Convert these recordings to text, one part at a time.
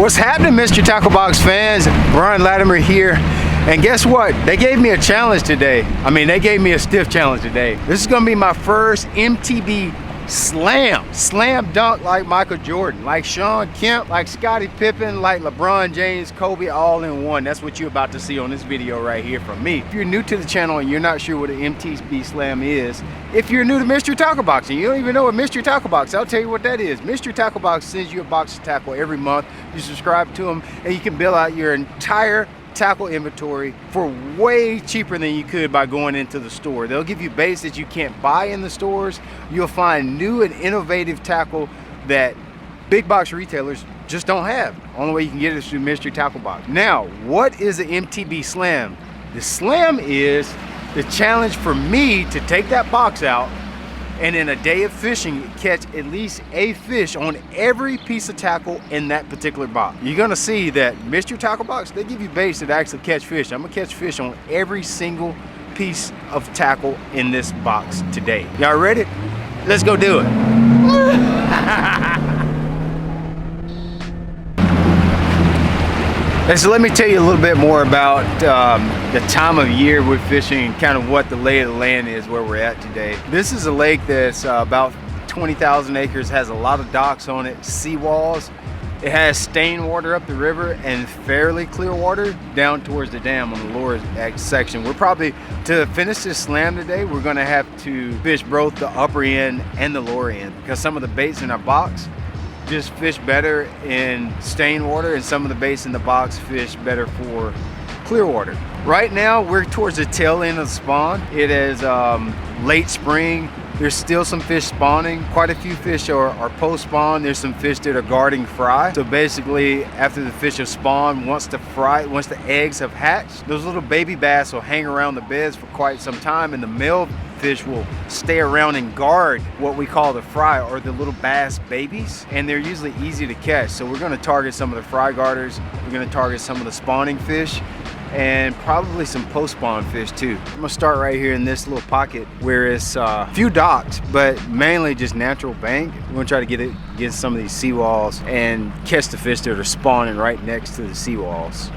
What's happening, Mr. Tackle Box fans? Brian Latimer here. And guess what? They gave me a challenge today. I mean, they gave me a stiff challenge today. This is gonna be my first MTB slam dunk like Michael Jordan, like 𝗙𝗲𝗋𝗶, like Scottie Pippen, like LeBron James, Kobe, all in one. That's what you're about to see on this video right here from me. If you're new to the channel and you're not sure what an MTB slam is, if you're new to Mystery Tackle Box and you don't even know what Mystery Tackle Box, I'll tell you what that is. Mystery Tackle Box sends you a box of tackle every month. You subscribe to them and you can bill out your entire tackle inventory for way cheaper than you could by going into the store. They'll give you baits that you can't buy in the stores. You'll find new and innovative tackle that big box retailers just don't have. Only way you can get it is through Mystery Tackle Box. Now, what is the MTB Slam? The Slam is the challenge for me to take that box out and in a day of fishing catch at least a fish on every piece of tackle in that particular box. You're gonna see that Mystery Tackle Box, they give you baits that actually catch fish. I'm gonna catch fish on every single piece of tackle in this box today. Y'all ready? Let's go do it. And so let me tell you a little bit more about the time of year we're fishing and kind of what the lay of the land is where we're at today. This is a lake that's about 20,000 acres, has a lot of docks on it, seawalls. It has stained water up the river and fairly clear water down towards the dam on the lower section. We're probably, to finish this slam today, we're gonna have to fish both the upper end and the lower end because some of the baits in our box just fish better in stained water and some of the baits in the box fish better for clear water. Right now we're towards the tail end of the spawn. It is late spring. There's still some fish spawning. Quite a few fish are post-spawn. There's some fish that are guarding fry. So basically after the fish have spawned, once the eggs have hatched, those little baby bass will hang around the beds for quite some time and the male fish will stay around and guard what we call the fry or the little bass babies, and they're usually easy to catch. So we're going to target some of the fry guarders, we're going to target some of the spawning fish, and probably some post-spawn fish too. I'm gonna start right here in this little pocket where it's a few docks, but mainly just natural bank. We're gonna try to get some of these seawalls and catch the fish that are spawning right next to the seawalls.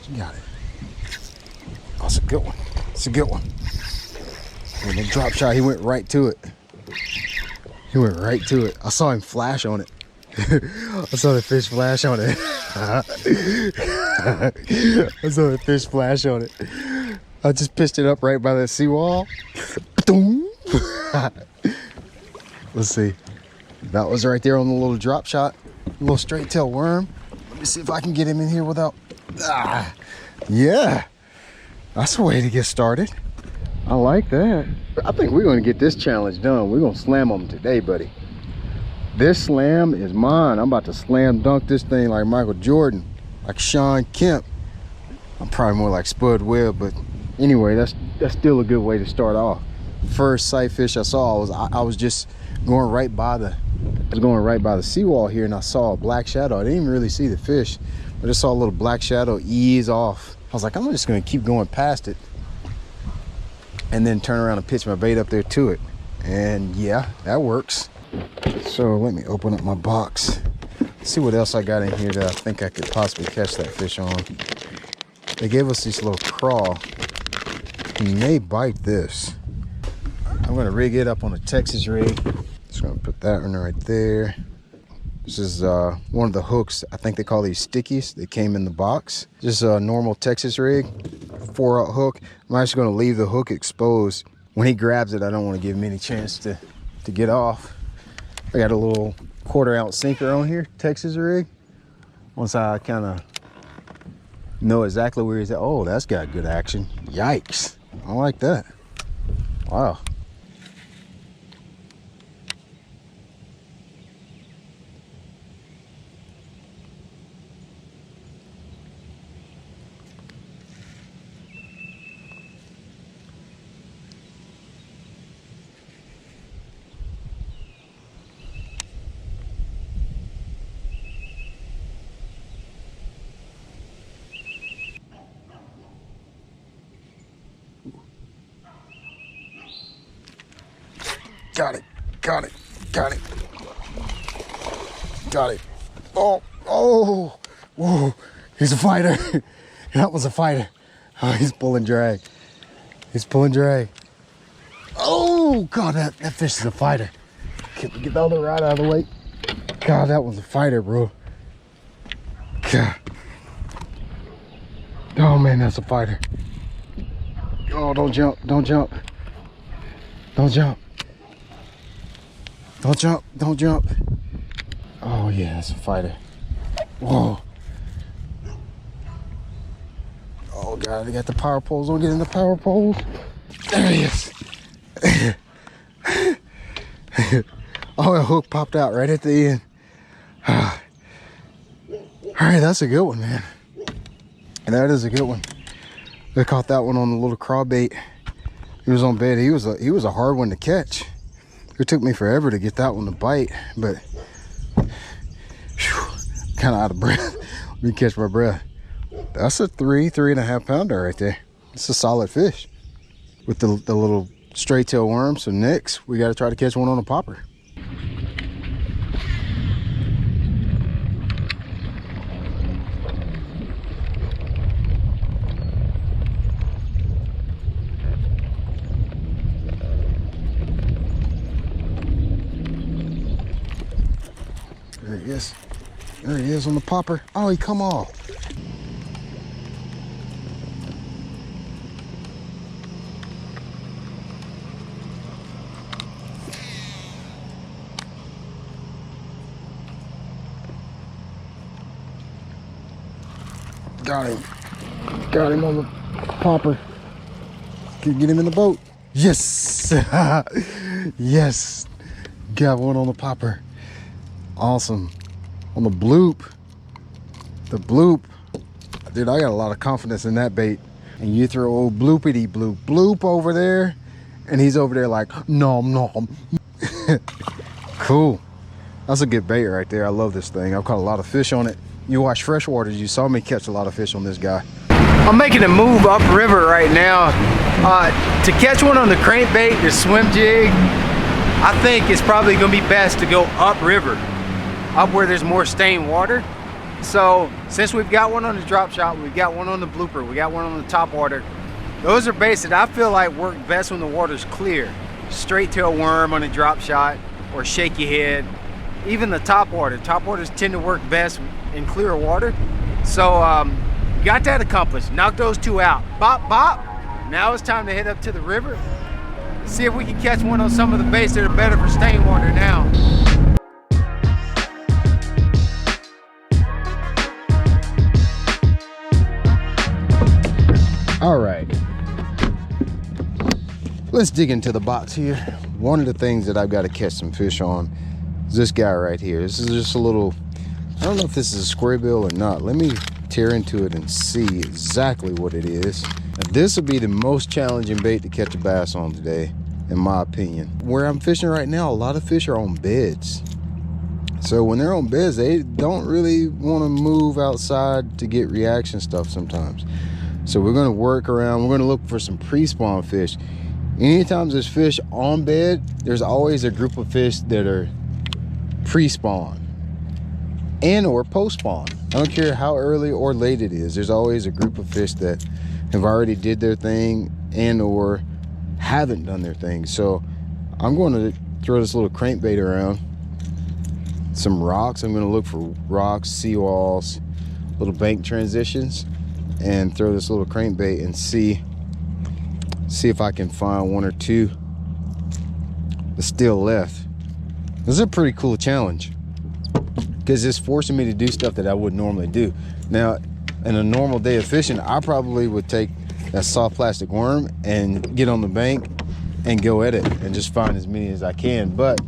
You got it. Oh, that's a good one. It's a good one. When the drop shot, he went right to it. He went right to it. I saw him flash on it. I saw the fish flash on it. I saw the fish flash on it. I just pitched it up right by that seawall. Let's see. That was right there on the little drop shot. A little straight tail worm. Let me see if I can get him in here without. Yeah, that's a way to get started. I like that. I think we're gonna get this challenge done. We're gonna slam them today, buddy. This slam is mine. I'm about to slam dunk this thing like Michael Jordan, like 𝗙𝗲𝗋𝗶. I'm probably more like 𝗙𝗲𝗋𝗶𝗶, but anyway, that's still a good way to start off. First sight fish I saw was I was just going right by the seawall here, and I saw a black shadow. I didn't even really see the fish. I just saw a little black shadow ease off. I was like, I'm just gonna keep going past it and then turn around and pitch my bait up there to it. And yeah, that works. So let me open up my box. See what else I got in here that I think I could possibly catch that fish on. They gave us this little crawl. He may bite this. I'm gonna rig it up on a Texas rig. Just gonna put that one right there. This is one of the hooks. I think they call these stickies. They came in the box. Just a normal Texas rig, 4-aught hook. I'm actually gonna leave the hook exposed. When he grabs it, I don't want to give him any chance to get off. I got a little 1/4-ounce sinker on here, Texas rig. Once I kind of know exactly where he's at. Oh, that's got good action. Yikes, I like that. Wow. Got it. Got it. Got it. Got it. Oh, oh, whoa. He's a fighter. That was a fighter. Oh, he's pulling drag. He's pulling drag. Oh, God, that fish is a fighter. Can we get the other rod out of the way? God, that was a fighter, bro. God. Oh, man, that's a fighter. Oh, don't jump. Don't jump. Don't jump. Don't jump. Don't jump. Oh, yeah, that's a fighter. Whoa. Oh, God, they got the power poles. Don't get in the power poles. There he is. Oh, a hook popped out right at the end. All right, that's a good one, man. That is a good one. I caught that one on the little crawbait. He was on bait. He was a hard one to catch. It took me forever to get that one to bite, but kind of out of breath. Let me catch my breath. That's a 3.5 pounder right there. It's a solid fish. With the little straight tail worm. So next we got to try to catch one on a popper. There he is. There he is on the popper. Oh, he come off. Got him. Got him on the popper. Can you get him in the boat? Yes. Yes. Got one on the popper. Awesome. On the bloop. The bloop. Dude, I got a lot of confidence in that bait. And you throw old bloopity bloop bloop over there, and he's over there like nom nom. Cool. That's a good bait right there. I love this thing. I've caught a lot of fish on it. You watch freshwater, you saw me catch a lot of fish on this guy. I'm making a move upriver right now. To catch one on the crankbait, the swim jig, I think it's probably gonna be best to go upriver, up where there's more stained water. So since we've got one on the drop shot, we've got one on the blooper, we got one on the top water, those are baits that I feel like work best when the water's clear. Straight tail worm on a drop shot or shaky head. Even the top waters tend to work best in clear water. So got that accomplished. Knock those two out. Bop, bop. Now it's time to head up to the river. See if we can catch one on some of the baits that are better for stained water now. All right. Let's dig into the box here. One of the things that I've got to catch some fish on is this guy right here. This is just a little, I don't know if this is a 𝗙𝗶𝗹𝗶 or not. Let me tear into it and see exactly what it is. Now, this will be the most challenging bait to catch a bass on today, in my opinion. Where I'm fishing right now, a lot of fish are on beds. So when they're on beds, they don't really want to move outside to get reaction stuff sometimes. So we're going to work around, we're going to look for some pre-spawn fish. Anytime there's fish on bed, there's always a group of fish that are pre-spawn and or post-spawn. I don't care how early or late it is, there's always a group of fish that have already did their thing and or haven't done their thing. So I'm going to throw this little crankbait around, some rocks. I'm going to look for rocks, seawalls, little bank transitions, and throw this little crankbait and see if I can find one or two that's still left. This is a pretty cool challenge because it's forcing me to do stuff that I wouldn't normally do. Now, in a normal day of fishing, I probably would take that soft plastic worm and get on the bank and go at it and just find as many as I can. But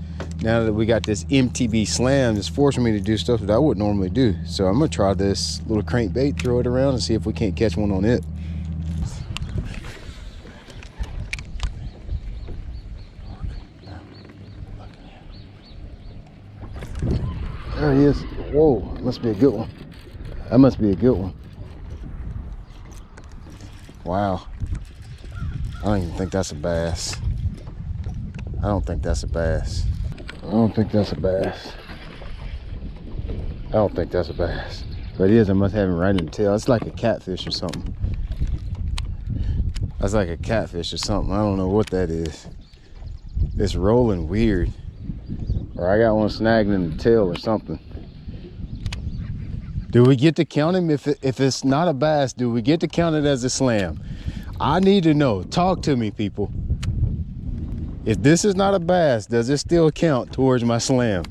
now that we got this MTB slam, it's forcing me to do stuff that I wouldn't normally do. So I'm gonna try this little crankbait, throw it around and see if we can't catch one on it. There he is. Whoa, must be a good one. That must be a good one. Wow. I don't even think that's a bass. I don't think that's a bass. I don't think that's a bass. I don't think that's a bass. But it is, I must have him right in the tail. It's like a catfish or something. That's like a catfish or something. I don't know what that is. It's rolling weird. Or I got one snagged in the tail or something. Do we get to count him? If it's not a bass, do we get to count it as a slam? I need to know. Talk to me, people. If this is not a bass, does it still count towards my slam?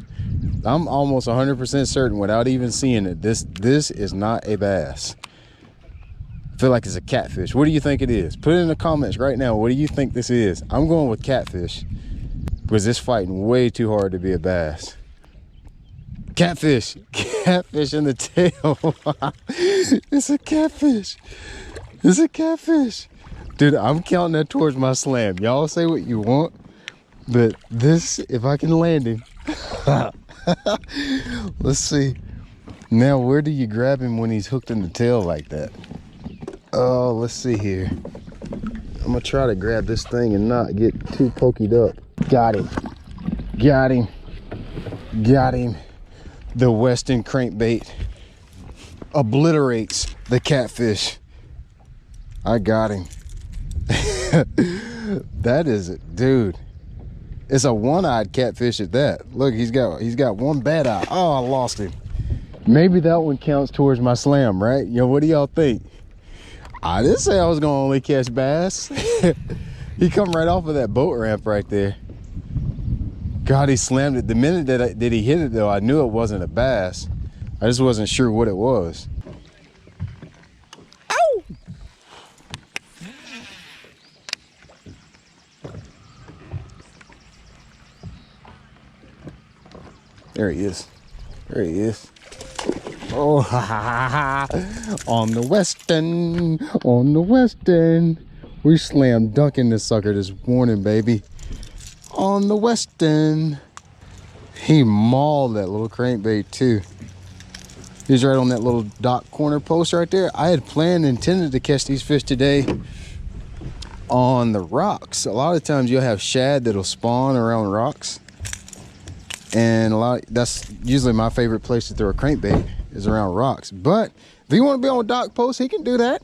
I'm almost 100% certain without even seeing it, this is not a bass. I feel like it's a catfish. What do you think it is? Put it in the comments right now. What do you think this is? I'm going with catfish because it's fighting way too hard to be a bass. Catfish. Catfish in the tail. It's a catfish. It's a catfish. Dude, I'm counting that towards my slam. Y'all say what you want, but this, if I can land him. Let's see. Now, where do you grab him when he's hooked in the tail like that? Oh, let's see here. I'm gonna try to grab this thing and not get too pokeyed up. Got him. Got him. Got him. The Western crankbait obliterates the catfish. I got him. That is it, dude. It's a one-eyed catfish at that. Look, he's got one bad eye. Oh, I lost him. Maybe that one counts towards my slam, right? Yo, what do y'all think? I didn't say I was gonna only catch bass. He come right off of that boat ramp right there. God, he slammed it. The minute that he hit it though, I knew it wasn't a bass. I just wasn't sure what it was. Ow! There he is. There he is. Oh, ha, ha, ha, ha. On the Western. We slam dunking this sucker this morning, baby. On the Western. He mauled that little crankbait too. He's right on that little dock corner post right there. I had intended to catch these fish today on the rocks. A lot of times you'll have shad that'll spawn around rocks. And that's usually my favorite place to throw a crankbait is around rocks. But if he want to be on a dock post, he can do that.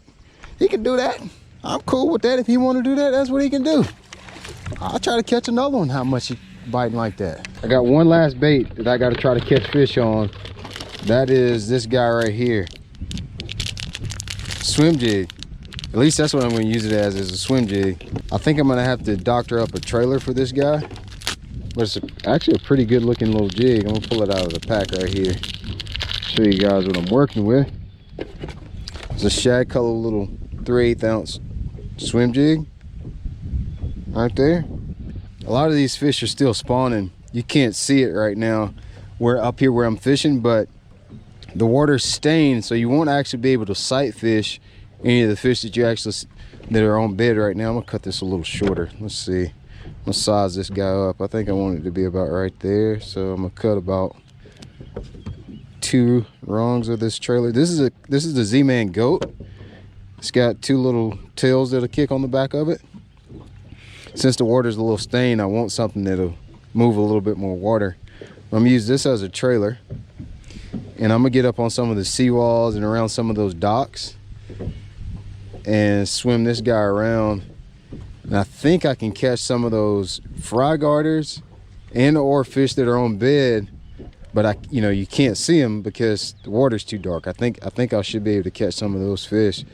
He can do that. I'm cool with that. If he want to do that, that's what he can do. I'll try to catch another one. How much he biting like that? I got one last bait that I got to try to catch fish on. That is this guy right here. Swim jig. At least that's what I'm going to use it as, is a swim jig. I think I'm going to have to doctor up a trailer for this guy. But it's actually a pretty good looking little jig. I'm gonna pull it out of the pack right here. Show you guys what I'm working with. It's a shad color little 3/8 ounce swim jig. Right there. A lot of these fish are still spawning. You can't see it right now. We're up here where I'm fishing, but the water's stained, so you won't actually be able to sight fish any of the fish that are on bed right now. I'm gonna cut this a little shorter. Let's see. I'm gonna size this guy up. I think I want it to be about right there. So I'm gonna cut about 2 rungs of this trailer. This is the Z-Man goat. It's got 2 little tails that'll kick on the back of it. Since the water's a little stained, I want something that'll move a little bit more water. I'm gonna use this as a trailer, and I'm gonna get up on some of the seawalls and around some of those docks and swim this guy around. And I think I can catch some of those fry garters and or fish that are on bed, but you can't see them because the water's too dark. I think I should be able to catch some of those fish.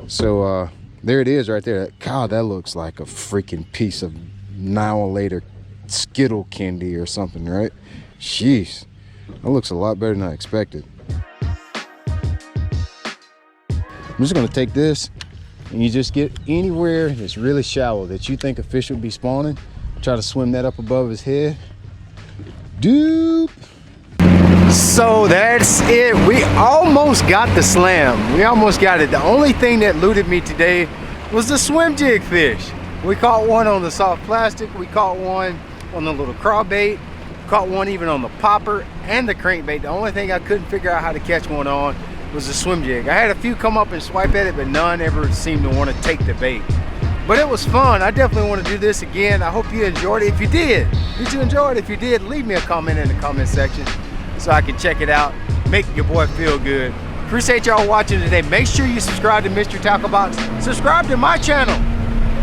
So there it is right there. God, that looks like a freaking piece of 𝗙ecie Skittle candy or something, right? Jeez, that looks a lot better than I expected. I'm just gonna take this, and you just get anywhere that's really shallow that you think a fish would be spawning. Try to swim that up above his head. Doop. So that's it. We almost got the slam. We almost got it. The only thing that eluded me today was the swim jig fish. We caught one on the soft plastic. We caught one on the little crawbait. Caught one even on the popper and the crankbait. The only thing I couldn't figure out how to catch one on was the swim jig. I had a few come up and swipe at it, but none ever seemed to want to take the bait. But it was fun. I definitely want to do this again. I hope you enjoyed it. If you did you enjoy it? If you did, leave me a comment in the comment section so I can check it out. Make your boy feel good. Appreciate y'all watching today. Make sure you subscribe to Mr. Tackle Box. Subscribe to my channel.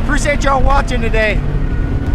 Appreciate y'all watching today.